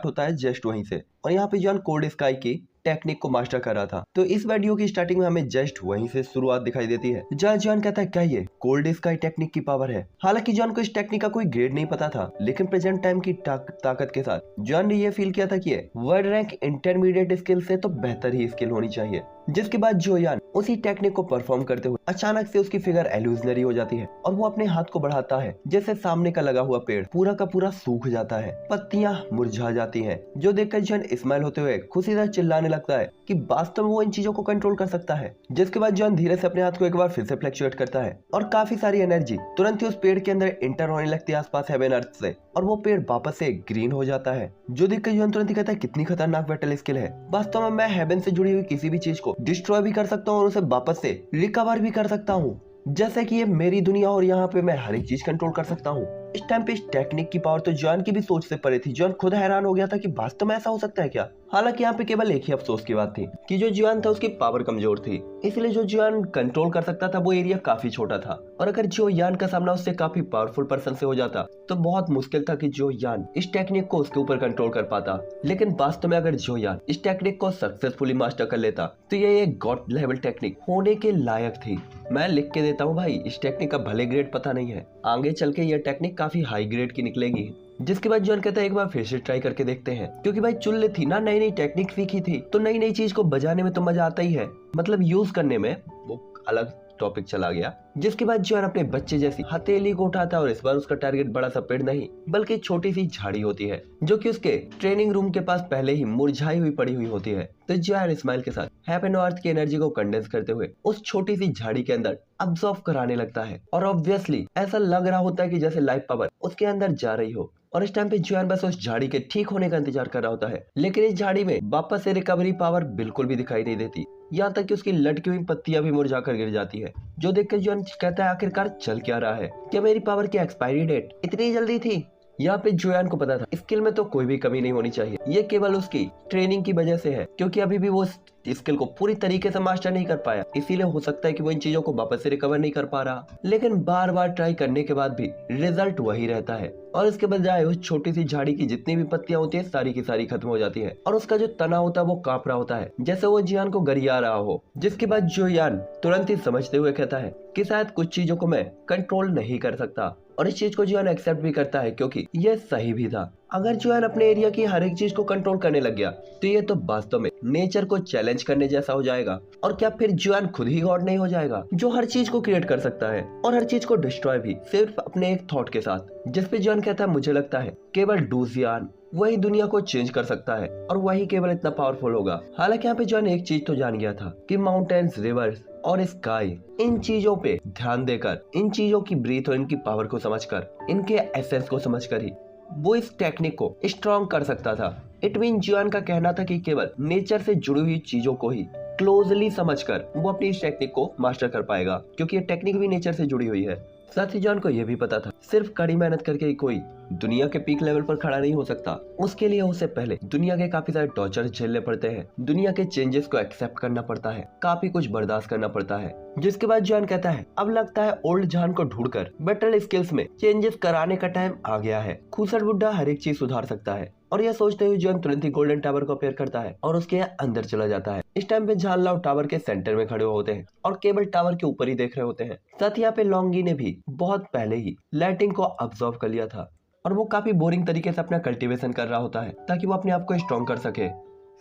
Start होता है just वहीं से, और यहाँ पे जॉन कोल्ड स्काई की टेक्निक को मास्टर कर रहा था। तो इस वीडियो की स्टार्टिंग में हमें जस्ट वहीं से शुरुआत दिखाई देती है, जहाँ जॉन कहता है क्या ये कोल्ड स्काई टेक्निक की पावर है। हालांकि जॉन को इस टेक्निक का कोई ग्रेड नहीं पता था, लेकिन प्रेजेंट टाइम की ताकत के साथ जॉन ने ये फील किया था कि वर्ल्ड रैंक इंटरमीडिएट स्किल से तो बेहतर ही स्किल होनी चाहिए। जिसके बाद जो यान उसी टेक्निक को परफॉर्म करते हुए अचानक से उसकी फिगर एल्यूजनरी हो जाती है और वो अपने हाथ को बढ़ाता है, जैसे सामने का लगा हुआ पेड़ पूरा का पूरा सूख जाता है, पत्तियां मुरझा जाती हैं, जो देखकर जॉन स्माइल होते हुए खुशी से चिल्लाने लगता है कि वास्तव में वो इन चीजों को कंट्रोल कर सकता है। जिसके बाद जॉन धीरे से अपने हाथ को एक बार फिर से फ्लैक्चुएट करता है और काफी सारी एनर्जी तुरंत ही उस पेड़ के अंदर इंटर होने लगती है आसपास हेवन अर्थ से, और वो पेड़ वापस से ग्रीन हो जाता है। जो देखकर जॉन तुरंत ही कहता है कितनी खतरनाक बैटल स्किल है, वास्तव में मैं हेवन से जुड़ी हुई किसी भी चीज को डिस्ट्रॉय भी कर सकता हूँ और उसे वापस से रिकवर भी कर सकता हूँ, जैसे कि ये मेरी दुनिया और यहाँ पे मैं हर एक चीज कंट्रोल कर सकता हूँ। इस टाइम पे इस टेक्निक की पावर तो जॉन की भी सोच से परे थी। जॉन खुद हैरान हो गया था कि वास्तव में ऐसा हो सकता है क्या। हालांकि यहाँ पे केवल एक ही अफसोस की बात थी कि जो जॉन था उसकी पावर कमजोर थी, इसलिए जो जॉन कंट्रोल कर सकता था वो एरिया काफी छोटा था, और अगर जो यान का सामना उससे काफी पावरफुल पर्सन से हो जाता तो बहुत मुश्किल था कि जो यान इस टेक्निक को उसके ऊपर कंट्रोल कर पाता। लेकिन वास्तव में अगर जो यान इस टेक्निक को सक्सेसफुली मास्टर कर लेता तो ये एक गॉड लेवल टेक्निक होने के लायक थी। मैं लिख के देता हूँ भाई, इस टेक्निक का भले ग्रेड पता नहीं है, आगे चल के यह टेक्निक काफी हाई ग्रेड की निकलेगी। जिसके बाद जॉन कहता है एक बार फिर से ट्राई करके देखते हैं, क्योंकि भाई चुल्ले थी ना, नई नई टेक्निक सीखी थी तो नई नई चीज को बजाने में तो मजा आता ही है, मतलब यूज करने में वो अलग टॉपिक चला गया। जिसके बाद जॉन अपने बच्चे जैसी हथेली को उठाता है और इस बार उसका टारगेट बड़ा सा पेड़ नहीं बल्कि छोटी सी झाड़ी होती है, जो कि उसके ट्रेनिंग रूम के पास पहले ही मुरझाई हुई पड़ी हुई होती है। तो जॉन स्माइल के साथ हेवन अर्थ की एनर्जी को कंडेंस करते हुए उस छोटी सी झाड़ी के अंदर अब्सॉर्ब कराने लगता है, और ऑब्वियसली ऐसा लग रहा होता है कि जैसे लाइफ पावर उसके अंदर जा रही हो। और इस टाइम पे जॉन बस उस झाड़ी के ठीक होने का इंतजार कर रहा होता है, लेकिन इस झाड़ी में वापस से रिकवरी पावर बिल्कुल भी दिखाई नहीं देती, यहाँ तक कि उसकी लटकी हुई पत्तियां भी मुरझाकर गिर जाती है। जो देखकर जॉन कहता है आखिरकार चल क्या रहा है, क्या मेरी पावर की एक्सपायरी डेट इतनी जल्दी थी। यहाँ पे जोयान को पता था स्किल में तो कोई भी कमी नहीं होनी चाहिए, ये केवल उसकी ट्रेनिंग की वजह से है, क्योंकि अभी भी वो स्किल को पूरी तरीके से मास्टर नहीं कर पाया, इसीलिए हो सकता है कि वो इन चीजों को वापस से रिकवर नहीं कर पा रहा। लेकिन बार बार ट्राई करने के बाद भी रिजल्ट वही रहता है, और इसके बजाय उस छोटी सी झाड़ी की जितनी भी पत्तियां होती है सारी की सारी खत्म हो जाती है, और उसका जो तना होता है वो कांप रहा होता है जैसे वो जियान को गरिया रहा हो। जिसके बाद जोयान तुरंत ही समझते हुए कहता है कि शायद कुछ चीजों को मैं कंट्रोल नहीं कर सकता, और इस चीज को जोयान एक्सेप्ट भी करता है क्योंकि ये सही भी था। अगर जोयान अपने एरिया की हर एक चीज को कंट्रोल करने लग गया तो ये तो वास्तव में नेचर को चैलेंज करने जैसा हो जाएगा, और क्या फिर जोयान खुद ही गॉड नहीं हो जाएगा जो हर चीज को क्रिएट कर सकता है और हर चीज को डिस्ट्रॉय भी सिर्फ अपने एक थॉट के साथ। जिस पे जोयान कहता है मुझे लगता है केवल डूजियान वही दुनिया को चेंज कर सकता है और वही केवल इतना पावरफुल होगा। हालांकि यहाँ पे जोयान एक चीज तो जान गया था कि माउंटेन्स, रिवर्स और स्काई, इन चीजों पे ध्यान देकर, इन चीजों की ब्रीथ और इनकी पावर को समझकर, इनके एसेंस को समझकर ही वो इस टेक्निक को स्ट्रॉन्ग कर सकता था। इट मीन जोयान का कहना था कि केवल नेचर से जुड़ी हुई चीजों को ही क्लोजली समझकर वो अपनी इस टेक्निक को मास्टर कर पाएगा, क्योंकि ये टेक्निक भी नेचर से जुड़ी हुई है। साथ ही जॉन को यह भी पता था सिर्फ कड़ी मेहनत करके ही कोई दुनिया के पीक लेवल पर खड़ा नहीं हो सकता, उसके लिए उसे पहले दुनिया के काफी सारे टॉर्चर झेलने पड़ते हैं, दुनिया के चेंजेस को एक्सेप्ट करना पड़ता है, काफी कुछ बर्दाश्त करना पड़ता है। जिसके बाद जॉन कहता है अब लगता है ओल्ड जॉन को ढूंढकर बेटर स्किल्स में चेंजेस कराने का टाइम आ गया है। खूसट बुड्ढा हर एक चीज सुधार सकता है, और यह सोचते हुए जॉन तुरंत ही गोल्डन टावर को अपेयर करता है और उसके अंदर चला जाता है। इस टाइम पे झाललाओ टावर के सेंटर में खड़े होते हैं और केबल टावर के ऊपर ही देख रहे होते हैं। साथ ही यहाँ पे लॉन्गी ने भी बहुत पहले ही लाइटिंग को ऑब्जर्व कर लिया था, और वो काफी बोरिंग तरीके से अपना कल्टीवेशन कर रहा होता है ताकि वो अपने आप को स्ट्रॉन्ग कर सके।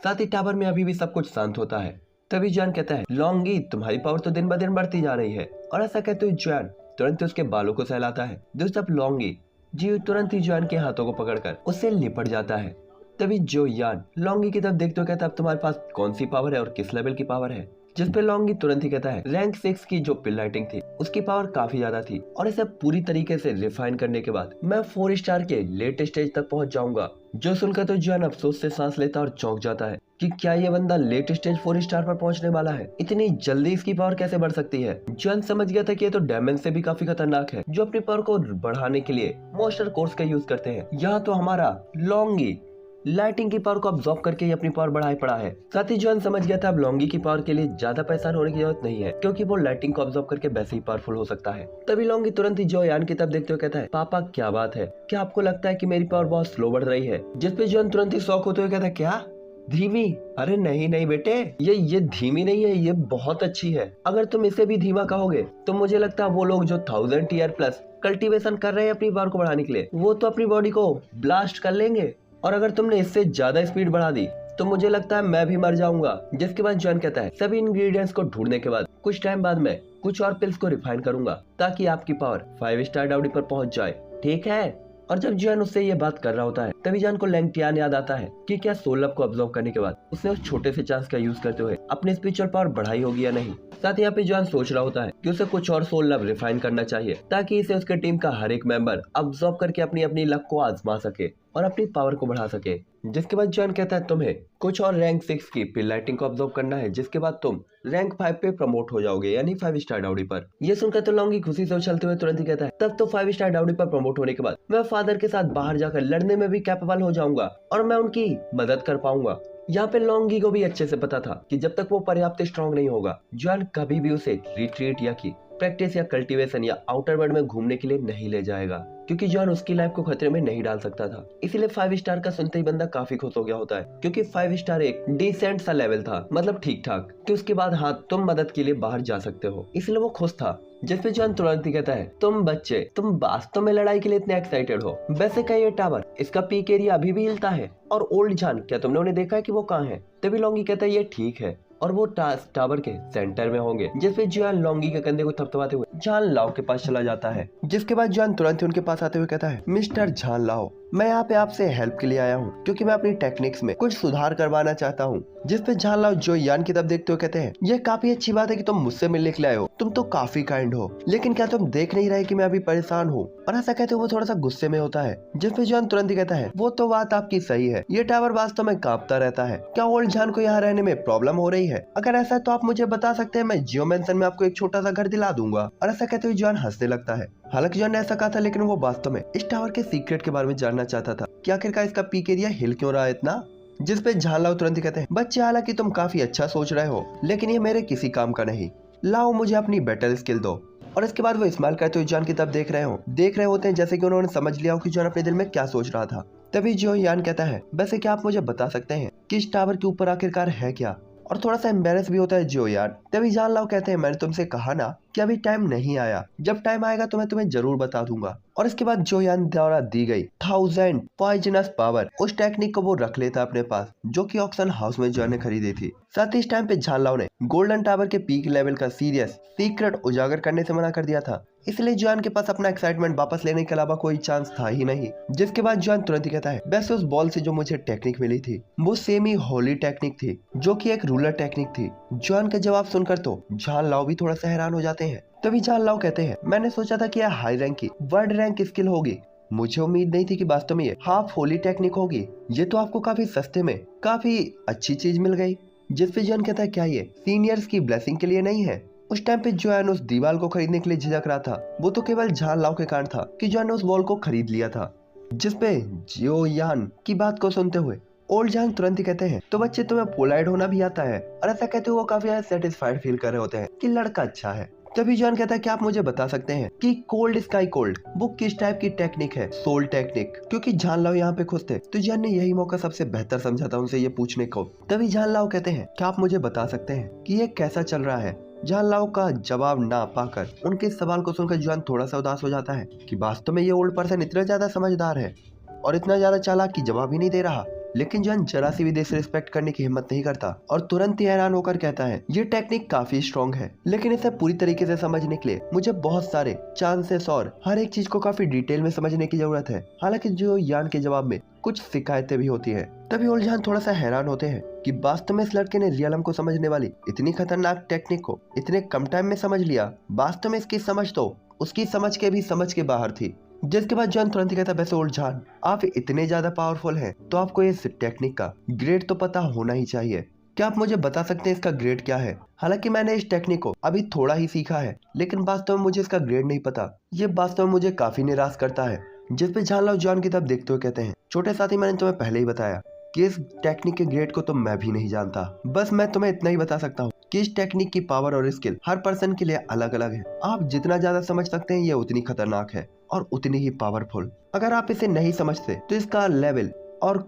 साथ ही टावर में अभी भी सब कुछ शांत होता है। तभी जॉन कहता है लॉन्गी तुम्हारी पावर तो दिन ब दिन बढ़ती जा रही है, और ऐसा कहते हुए जॉन तुरंत उसके बालों को सहलाता है। दोस्तों लॉन्गी जी तुरंत ही जॉन के हाथों को पकड़कर उससे लिपट जाता है। तभी जोयान लॉन्गी की तरफ देखते हुए कहता है अब तुम्हारे पास कौन सी पावर है और किस लेवल की पावर है। जिस पे लॉन्गी तुरंत ही कहता है रैंक 6 की जो पिल लाइटिंग थी उसकी पावर काफी ज्यादा थी, और इसे पूरी तरीके से रिफाइन करने के बाद मैं 4 स्टार के लेट स्टेज तक पहुंच जाऊंगा। जो सुनकर तो जॉन अफसोस से सांस लेता और चौंक जाता है कि क्या ये बंदा लेट स्टेज 4 स्टार पर पहुंचने वाला है, इतनी जल्दी इसकी पावर कैसे बढ़ सकती है। जॉन समझ गया था कि ये तो डेमन से भी काफी खतरनाक है जो अपनी पावर को बढ़ाने के लिए मोस्टर कोर्स का यूज करते हैं। यहाँ तो हमारा लॉन्गी लाइटिंग की पावर को अब्सॉर्ब करके ही अपनी पावर बढ़ाए पड़ा है। साथ ही जॉन समझ गया था अब लॉन्गी की पावर के लिए ज्यादा परेशान होने की जरूरत नहीं है, क्योंकि वो लाइटिंग को अब्सॉर्ब करके वैसे ही पावरफुल हो सकता है। तभी लॉन्गी तुरंत ही जो यान की तरफ देखते हुए कहता है, पापा क्या बात है, क्या आपको लगता है कि मेरी पावर बहुत स्लो बढ़ रही है? जिसपे जॉन तुरंत ही शॉक होते हुए कहता है, क्या धीमी? अरे नहीं नहीं बेटे, ये धीमी नहीं है, ये बहुत अच्छी है। अगर तुम इसे भी धीमा कहोगे तो मुझे लगता है वो लोग जो 1000 ईयर प्लस कल्टीवेशन कर रहे हैं अपनी पावर को बढ़ाने के लिए, वो तो अपनी बॉडी को ब्लास्ट कर लेंगे। और अगर तुमने इससे ज्यादा स्पीड बढ़ा दी तो मुझे लगता है मैं भी मर जाऊंगा। जिसके बाद जॉन कहता है, सभी इंग्रेडिएंट्स को ढूंढने के बाद कुछ टाइम बाद मैं कुछ और पिल्स को रिफाइन करूंगा ताकि आपकी पावर 5 स्टार डाउडी पर पहुंच जाए, ठीक है? और जब जॉन उससे ये बात कर रहा होता है तभी जॉन को लैंगटियान याद आता है कि क्या सोल लब को अब्सॉर्ब करने के बाद उसने उस छोटे से चांस का यूज करते हुए अपनी स्पिरिचुअल पावर बढ़ाई होगी या नहीं। साथ ही यहाँ पे जॉन सोच रहा होता है कि उसे कुछ और सोल लब रिफाइन करना चाहिए ताकि इसे उसके टीम का हर एक मेंबर अब्सॉर्ब करके अपनी अपनी लक को आजमा सके और अपनी पावर को बढ़ा सके। जिसके बाद जॉन कहता है, तुम्हें कुछ और रैंक 6 की पिल लाइटिंग को अब्सॉर्ब करना है, जिसके बाद तुम रैंक 5 पे प्रमोट हो जाओगे, यानी 5 स्टार डाउडी पर। ये सुनकर तो लॉन्गी खुशी से उछलते हुए तुरंत ही कहता है, तब तो 5 स्टार डाउडी पर प्रमोट होने के बाद मैं फादर के साथ बाहर जाकर लड़ने में भी कैपेबल हो जाऊंगा और मैं उनकी मदद कर पाऊंगा। यहाँ पे लॉन्गी को भी अच्छे से पता था कि जब तक वो पर्याप्त स्ट्रॉन्ग नहीं होगा, जॉन कभी भी उसे रिट्रीट या की प्रैक्टिस या कल्टीवेशन या आउटर वर्ल्ड में घूमने के लिए नहीं ले जाएगा, क्योंकि जॉन उसकी लाइफ को खतरे में नहीं डाल सकता था। इसीलिए 5 स्टार का सुनते ही बंदा काफी खुश हो गया होता है, क्योंकि 5 स्टार एक डिसेंट सा लेवल था, मतलब ठीक ठाक, कि उसके बाद हाँ तुम मदद के लिए बाहर जा सकते हो, इसलिए वो खुश था। जिसपे जॉन तुरंत ही कहता है, तुम बच्चे, तुम वास्तव में लड़ाई के लिए इतने एक्साइटेड हो? वैसे क्या ये टावर, इसका पीक एरिया अभी भी हिलता है? और ओल्ड जॉन, क्या तुमने उन्हें देखा है कि वो कहाँ है? तभी लॉन्गी कहता है, ये ठीक है, और वो टावर के सेंटर में होंगे। जिसपे जॉन लॉन्गी के कंधे को थपथपाते हुए जान लाओ के पास चला जाता है। जिसके बाद जॉन तुरंत ही उनके पास आते हुए कहता है, मिस्टर जान लाओ, मैं यहाँ पे आपसे हेल्प के लिए आया हूँ, क्योंकि मैं अपनी टेक्निक्स में कुछ सुधार करवाना चाहता हूँ। जिसपे जान लाओ जो यान की तरफ देखते हुए कहते हैं, ये काफी अच्छी बात है कि तुम मुझसे मिलने के लिए आए हो, तुम तो काफी काइंड हो, लेकिन क्या तुम देख नहीं रहे कि मैं अभी परेशान हूँ? और ऐसा कहते हुए वो थोड़ा सा गुस्से में होता है। जिसपे जॉन तुरंत ही कहता है, वो तो बात आपकी सही है, ये टावर वास्तव में कांपता रहता है, क्या ओल्ड जॉन को यहाँ रहने में प्रॉब्लम हो रही है? अगर ऐसा तो आप मुझे बता सकते हैं, मैं जियो मेंशन में आपको एक छोटा सा घर दिला दूंगा। और ऐसा कहते हुए जॉन हंसने लगता है। हालांकि जॉन ने ऐसा कहा था, लेकिन वो वास्तव में इस टावर के सीक्रेट के बारे में जानना चाहता था कि आखिरकार इसका पीक एरिया हिल क्यों रहा है इतना। जिसपे जान लाओ तुरंत ही कहते हैं, बच्चे हालांकि तुम काफी अच्छा सोच रहे हो, लेकिन ये मेरे किसी काम का नहीं, लाओ मुझे अपनी बैटल स्किल दो। और इसके बाद वो स्माइल करते हुए जॉन की तरफ देख रहे होते हैं, जैसे कि उन्होंने समझ लिया हो कि जॉन अपने दिल में क्या सोच रहा था। तभी जो यान कहता है, वैसे क्या आप मुझे बता सकते हैं कि इस टावर के ऊपर आखिरकार है क्या? और थोड़ा सा एम्बेरस भी होता है जो यान। तभी जान लाओ कहते हैं, मैंने तुमसे कहा ना कि अभी टाइम नहीं आया, जब टाइम आएगा तो मैं तुम्हें जरूर बता दूंगा। और इसके बाद जो यान द्वारा दी गई 1000 पॉइजनस पावर, उस टेक्निक को वो रख लेता अपने पास, जो कि ऑक्शन हाउस में जॉन ने खरीदी थी। साथ ही इस टाइम पे जान लाओ ने गोल्डन टावर के पीक लेवल का सीक्रेट उजागर करने से मना कर दिया था, इसलिए जॉन के पास अपना एक्साइटमेंट वापस लेने के अलावा कोई चांस था ही नहीं। जिसके बाद जॉन तुरंत ही कहता है, वैसे उस बॉल से जो मुझे टेक्निक मिली थी वो सेम ही होली टेक्निक थी, जो कि एक रूलर टेक्निक थी। जॉन का जवाब सुनकर तो जान लाओ भी थोड़ा सा हैरान हो जाते हैं। तभी जान लाओ कहते हैं, मैंने सोचा था कि यह हाई रैंक की वर्ल्ड रैंक स्किल होगी, मुझे उम्मीद नहीं थी कि वास्तव में ये हाफ होली टेक्निक होगी। ये तो आपको काफी सस्ते में काफी अच्छी चीज मिल गई। जिसपे जॉन कहता है, क्या ये सीनियर्स की ब्लेसिंग के लिए नहीं है? उस टाइम पे जॉन उस दीवार को खरीदने के लिए झिझक रहा था, वो तो केवल जान लाओ के कारण था कि जॉन ने उस बॉल को खरीद लिया था। जिसपे जियो यान की बात को सुनते हुए ओल्ड जॉन तुरंत ही कहते हैं, तो बच्चे तुम्हें पोलाइट होना भी आता है? और ऐसा कहते हुए वो काफी सेटिस्फाइड फील कर रहे होते हैं कि लड़का अच्छा है। तभी जॉन कहता है, क्या आप मुझे बता सकते हैं कि कोल्ड स्काई कोल्ड वो किस टाइप की टेक्निक है? Sole technique. क्योंकि जान लाओ यहाँ पे खुश थे, तो जॉन ने यही मौका सबसे बेहतर समझा था उनसे ये पूछने को। तभी जान लाओ कहते हैं, क्या आप मुझे बता सकते हैं कि ये कैसा चल रहा है? जान लाओ का जवाब ना पाकर उनके सवाल को सुनकर जॉन थोड़ा सा उदास हो जाता है कि वास्तव में ये ओल्ड पर्सन इतना ज्यादा समझदार है और इतना ज्यादा चालाक कि जवाब ही नहीं दे रहा। लेकिन जॉन जरा सी भी डिसरिस्पेक्ट करने की हिम्मत नहीं करता और तुरंत ही हैरान होकर कहता है, ये टेक्निक काफी स्ट्रॉन्ग है, लेकिन इसे पूरी तरीके से समझने के लिए मुझे बहुत सारे चांसेस और हर एक चीज को काफी डिटेल में समझने की जरूरत है। हालांकि जो यान के जवाब में कुछ शिकायतें भी होती है। तभी ओल्ड जॉन थोड़ा सा हैरान होते हैं कि वास्तव में इस लड़के ने रियलम को समझने वाली इतनी खतरनाक टेक्निक को इतने कम टाइम में समझ लिया। वास्तव में इसकी समझ तो उसकी समझ के भी समझ के बाहर थी। जिसके बाद जॉन तुरंत ही कहता, वैसे ओल्ड जॉन आप इतने ज्यादा पावरफुल हैं तो आपको इस टेक्निक का ग्रेड तो पता होना ही चाहिए। क्या आप मुझे बता सकते हैं इसका ग्रेड क्या है? हालांकि मैंने इस टेक्निक को अभी थोड़ा ही सीखा है, लेकिन वास्तव में मुझे इसका ग्रेड नहीं पता। ये वास्तव में मुझे काफी निराश करता है। जिसपे जान लाओ जॉन की तरफ देखते हुए कहते हैं, छोटे साथी, मैंने तुम्हें पहले ही बताया कि इस टेक्निक के ग्रेड को तो मैं भी नहीं जानता। बस मैं तुम्हें इतना ही बता सकता हूँ कि इस टेक्निक की पावर और स्किल हर पर्सन के लिए अलग अलग है। आप जितना ज्यादा समझ सकते हैं ये उतनी खतरनाक है और उतनी ही पावरफुल। अगर आप इसे नहीं समझते तो इसका लेवल और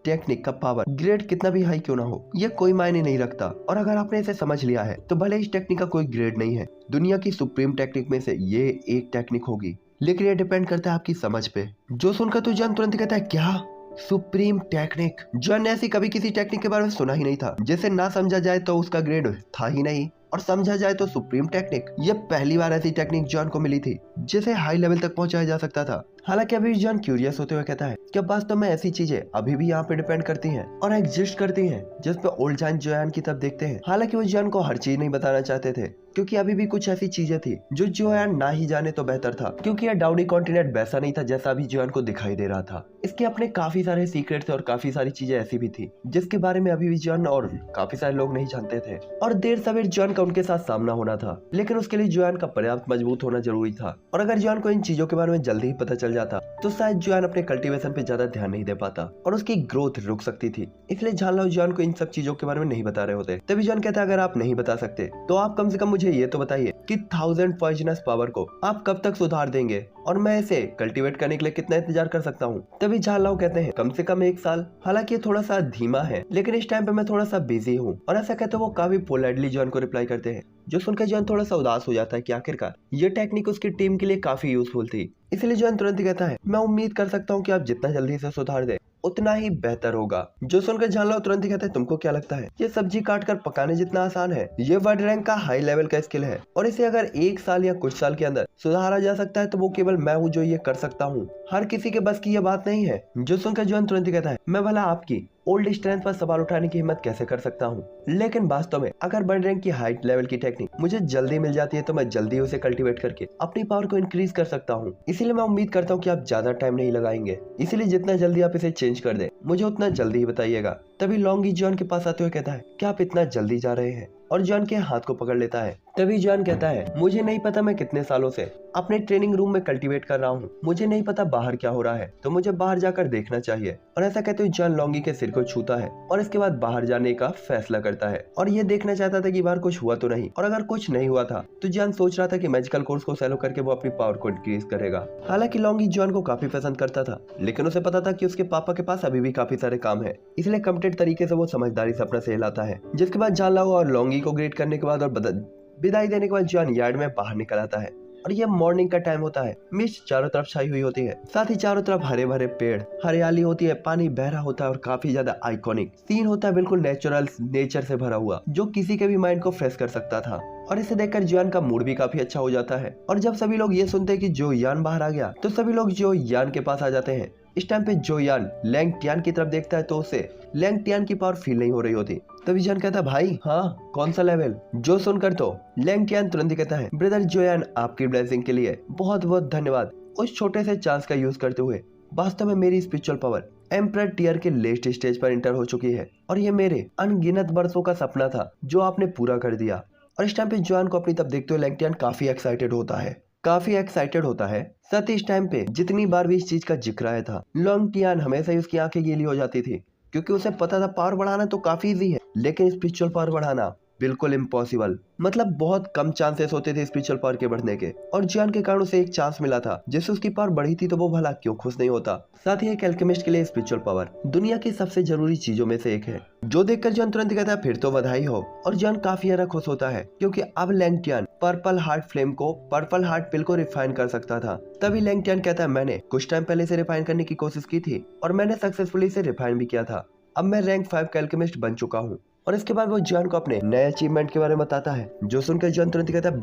टेक्निक का पावर ग्रेड कितना भी हाई क्यों ना हो, ये कोई मायने नहीं रखता। और अगर आपने इसे समझ लिया है तो भले इस टेक्निक का कोई ग्रेड नहीं है, दुनिया की सुप्रीम टेक्निक में से ये एक टेक्निक होगी, लेकिन ये डिपेंड करता है आपकी समझ पे। जो सुनकर तो जॉन तुरंत कहता है, क्या सुप्रीम टेक्निक? जॉन ने ऐसी कभी किसी टेक्निक के बारे में सुना ही नहीं था जिसे ना समझा जाए तो उसका ग्रेड था ही नहीं, और समझा जाए तो सुप्रीम टेक्निक। ये पहली बार ऐसी टेक्निक जॉन को मिली थी जिसे हाई लेवल तक पहुंचाया जा सकता था। हालांकि अभी जॉन क्यूरियस होते हुए कहता है कि वास्तव में ऐसी चीजें अभी भी यहाँ पे डिपेंड करती हैं और एग्जिस्ट करती हैं, जिस पे ओल्ड जॉन जोयान की तरफ देखते हैं। हालांकि वो जॉन को हर चीज नहीं बताना चाहते थे, क्योंकि अभी भी कुछ ऐसी चीजें थी जो जोयान ना ही जाने तो बेहतर था, क्योंकि यह डाउनी कॉन्टिनेंट वैसा नहीं था जैसा अभी जोयान को दिखाई दे रहा था। इसके अपने काफी सारे सीक्रेट थे और काफी सारी चीजें ऐसी भी थी जिसके बारे में अभी भी जॉन और काफी सारे लोग नहीं जानते थे, और देर सवेर जॉन का उनके साथ सामना होना था। लेकिन उसके लिए जोयान का पर्याप्त मजबूत होना जरूरी था, और अगर जोयान को इन चीजों के बारे में जल्दी ही पता चल जाता तो शायद जोयान अपने कल्टीवेशन पे ज्यादा ध्यान नहीं दे पाता और उसकी ग्रोथ रुक सकती थी। इसलिए जानलाओ जोयान को इन सब चीजों के बारे में नहीं बता रहे होते। तभी जोयान कहता है, अगर आप नहीं बता सकते तो आप कम से कम मुझे ये तो बताइए कि 1000 पॉइजनस पावर को आप कब तक सुधार देंगे, और मैं इसे कल्टीवेट करने के लिए कितना इंतजार कर सकता हूँ। तभी झालाओ कहते हैं, कम से कम 1 साल। हालांकि थोड़ा सा धीमा है, लेकिन इस टाइम पे मैं थोड़ा सा बिजी हूँ। और ऐसा कहते वो काफी पोलाइटली जॉन को रिप्लाई करते हैं, जो सुनकर जॉन थोड़ा सा उदास हो जाता है कि आखिरकार ये टेक्निक उसकी टीम के लिए काफी यूजफुल थी। इसलिए जॉन तुरंत ही कहता है, मैं उम्मीद कर सकता हूँ कि आप जितना जल्दी इसे सुधार दे उतना ही बेहतर होगा। जो सुनकर जानलाओ तुरंत ही कहता है, तुमको क्या लगता है ये सब्जी काट कर पकाने जितना आसान है? ये वर्ल्ड रैंक का हाई लेवल का स्किल है, और इसे अगर 1 साल या कुछ साल के अंदर सुधारा जा सकता है तो वो केवल मैं हूँ जो ये कर सकता हूँ। हर किसी के बस की ये बात नहीं है। जो सुनकर जॉन तुरंत ही कहता है, मैं भला आपकी ओल्ड स्ट्रेंथ पर सवाल उठाने की हिम्मत कैसे कर सकता हूँ, लेकिन वास्तव में अगर वर्ल्ड रैंक की हाइट लेवल की टेक्निक मुझे जल्दी मिल जाती है तो मैं जल्दी उसे कल्टीवेट करके अपनी पावर को इंक्रीज कर सकता हूँ। इसीलिए मैं उम्मीद करता हूँ कि आप ज्यादा टाइम नहीं लगाएंगे, इसलिए जितना जल्दी आप इसे चेंज कर दे मुझे उतना जल्दी ही बताइएगा। तभी लॉन्गी जॉन के पास आते हुए कहता है, क्या आप इतना जल्दी जा रहे हैं? और जॉन के हाथ को पकड़ लेता है। तभी जॉन कहता है, मुझे नहीं पता मैं कितने सालों से अपने ट्रेनिंग रूम में कल्टीवेट कर रहा हूँ, मुझे नहीं पता बाहर क्या हो रहा है, तो मुझे बाहर जाकर देखना चाहिए। और ऐसा कहते हुए जॉन लॉन्गी के सिर को छूता है और इसके बाद बाहर जाने का फैसला करता है, और ये देखना चाहता था कि बाहर कुछ हुआ तो नहीं। और अगर कुछ नहीं हुआ था तो जॉन सोच रहा था कि मैजिकल कोर्स को सेलो करके वो अपनी पावर को इंक्रीज करेगा। हालांकि लॉन्गी जॉन को काफी पसंद करता था, लेकिन उसे पता था कि उसके पापा के पास अभी भी काफी सारे काम है, इसलिए कमिटेड तरीके से वो समझदारी से अपना सही लाता है। जिसके बाद जानलाओ और लॉन्गी को ग्रेड करने के बाद और विदाई देने के बाद जॉन यार्ड में बाहर निकल आता है, और ये मॉर्निंग का टाइम होता है। मिस्ट चारों तरफ छाई हुई होती है, साथ ही चारों तरफ हरे भरे पेड़, हरियाली होती है, पानी बह रहा होता है और काफी ज्यादा आइकॉनिक सीन होता है, बिल्कुल नेचर से भरा हुआ, जो किसी के भी माइंड को फ्रेश कर सकता था। और इसे देखकर जोयान का मूड भी काफी अच्छा हो जाता है। और जब सभी लोग ये सुनते हैं कि जोयान बाहर आ गया तो सभी लोग जोयान के पास आ जाते हैं। इस टाइम पे जोयान लैंग टियान की तरफ देखता है तो उसे लैंग टियान की पावर फील नहीं हो रही होती। तभी जॉन कहता है, भाई हाँ कौन सा लेवल? जो सुनकर तो लैंग टियान तुरंत ही कहता है, ब्रदर जोयान आपकी ब्लेसिंग के लिए बहुत बहुत धन्यवाद। उस छोटे से चांस का यूज करते हुए वास्तव में मेरी स्पिरिचुअल पावर एम्परर टियर के लेटेस्ट स्टेज पर इंटर हो चुकी है, और ये मेरे अनगिनत वर्षों का सपना था जो आपने पूरा कर दिया। और इस टाइम पे जोयान को अपनी तरफ देखते हुए लैंग टियान काफी एक्साइटेड होता है। साथ ही इस टाइम पे जितनी बार भी इस चीज का जिक्र आया था, लॉन्ग टियान हमेशा ही उसकी आंखें गीली हो जाती थी, क्योंकि उसे पता था पावर बढ़ाना तो काफी इजी है, लेकिन स्पिरिचुअल पावर बढ़ाना बिल्कुल इम्पॉसिबल। मतलब बहुत कम चांसेस होते थे स्पिरिचुअल पावर के बढ़ने के, और जोयान के कारण उसे एक चांस मिला था जिससे उसकी पावर बढ़ी थी, तो वो भला क्यों खुश नहीं होता। साथ ही एक एल्केमिस्ट के लिए स्पिरिचुअल पावर दुनिया की सबसे जरूरी चीजों में से एक है, जो देखकर जोयान तुरंत कहता है, फिर तो बधाई हो। और जोयान काफी ज्यादा खुश होता है क्योंकि अब लैंग टियान पर्पल हार्ट पिल को रिफाइन कर सकता था। तभी लैंग टियान कहता है, मैंने कुछ टाइम पहले से रिफाइन करने की कोशिश की थी और मैंने सक्सेसफुली इसे रिफाइन भी किया था। अब मैं रैंक 5 का एल्केमिस्ट बन चुका हूँ। और इसके बाद वो जोयान को अपने नए अचीवमेंट के बारे में बताता है, जो सुनकर जोयान तुरंत कहता है,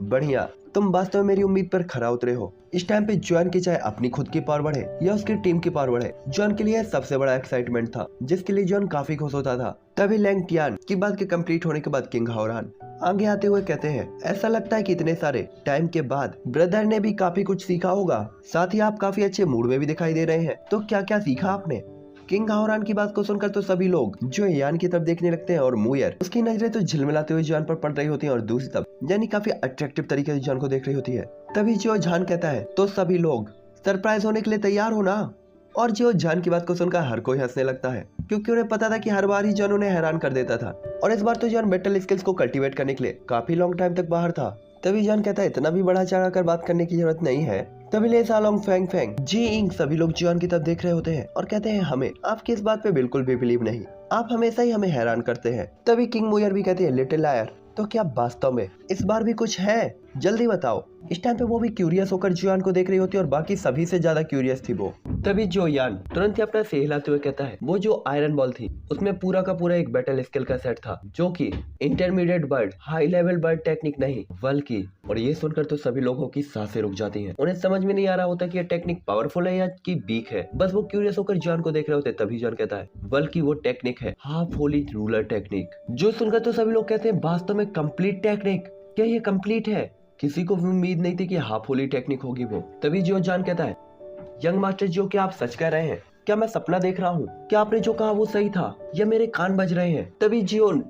बढ़िया, तुम वास्तव में मेरी उम्मीद पर खरा उतरे हो। इस टाइम पे जोयान की चाहे अपनी खुद की पावर बढ़े या उसकी टीम की पावर बढ़े, जोयान के लिए सबसे बड़ा एक्साइटमेंट था, जिसके लिए जोयान काफी खुश होता था। तभी लैंग टियान की बात के कंप्लीट होने के बाद किंग हाओरान आगे आते हुए कहते हैं, ऐसा लगता है कि इतने सारे टाइम के बाद ब्रदर ने भी काफी कुछ सीखा होगा, साथ ही आप काफी अच्छे मूड में भी दिखाई दे रहे हैं, तो क्या क्या सीखा आपने? किंग हाओरान की बात को सुनकर तो सभी लोग जोयान की तरफ देखने लगते हैं, और मुयर उसकी नजरें तो झिलमिलाते हुए जोयान पर पड़ रही होती हैं, और दूसरी तरफ यानी काफी अट्रैक्टिव तरीके से जोयान को देख रही होती है। तभी जो जान कहता है, तो सभी लोग सरप्राइज होने के लिए तैयार हो ना? और जो जान की बात को सुनकर हर कोई हंसने लगता है, क्योंकि उन्हें पता था कि हर बार ही जॉन उन्हें हैरान कर देता था। और इस बार तो जॉन बैटल स्किल्स को कल्टीवेट करने के लिए काफी लॉन्ग टाइम तक बाहर था। तभी जॉन कहता है इतना भी बढ़ा चढ़ा कर बात करने की जरूरत नहीं है। तभी ले सालोंग, फेंग फेंग, जी इंग सभी लोग जॉन की तरफ देख रहे होते हैं और कहते हैं हमें आपकी इस बात पे बिल्कुल भी बिलीव नहीं, आप हमेशा ही हमें हैरान करते हैं। तभी किंग मुयर भी कहती है लिटिल लायर, तो क्या वास्तव में इस बार भी कुछ है, जल्दी बताओ। इस टाइम पे वो भी क्यूरियस होकर जुआन को देख रही होती है और बाकी सभी से ज्यादा क्यूरियस थी वो। तभी जो यान तुरंत ही अपना सिर हिलाते हुए कहता है वो जो आयरन बॉल थी उसमें पूरा का पूरा एक बैटल स्किल का सेट था, जो कि intermediate bird high level bird technique नहीं बल्कि। और ये सुनकर तो सभी लोगों की सांसें रुक जाती हैं। उन्हें समझ में नहीं आ रहा होता कि ये टेक्निक पावरफुल है या कि वीक है। बस वो क्यूरियस होकर जॉन को देख रहे होते। तभी जॉन कहता है बल्कि वो टेक्निक है हाफ होली रूलर टेक्निक। जो सुनकर तो सभी लोग कहते हैं वास्तव में कंप्लीट टेक्निक, क्या ये कंप्लीट है? किसी को भी उम्मीद नहीं थी कि हाफ होली टेक्निक होगी वो। तभी जो जान कहता है यंग मास्टर जो, क्या आप सच कह रहे हैं? क्या मैं सपना देख रहा हूँ? क्या आपने जो कहा वो सही था या मेरे कान बज रहे हैं? तभी जियोन